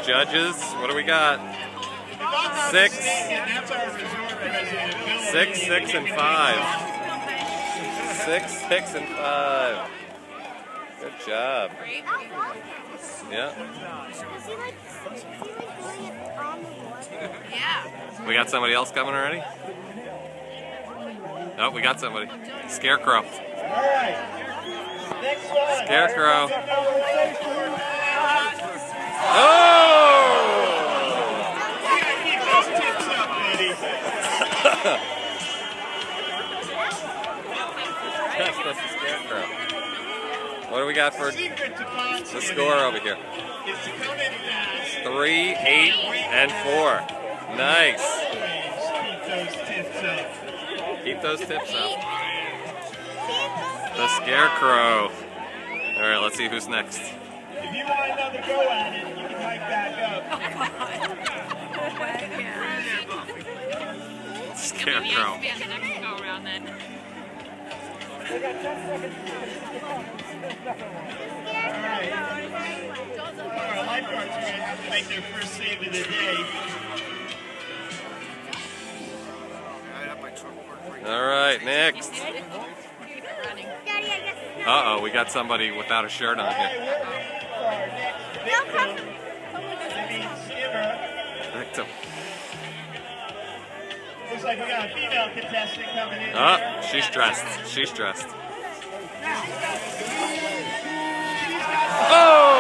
judges. What do we got? 6, 6, 6, and 5. 6, 6, and 5. Good job. Yeah. We got somebody else coming already? Oh, we got somebody. Scarecrow. Scarecrow. Oh! Yes, that's the Scarecrow. What do we got for the score over here? 3, 8, and 4. Nice. Keep those tips up. The Scarecrow. All right, let's see who's next. If you want another go at it, you can hike back up. Scarecrow. Our lifeguards are going to have to make their first save of the day. All right, next. Uh-oh, we got somebody without a shirt on here. Victim. Looks like we got a female contestant coming in. Oh, she's dressed. She's dressed. Oh!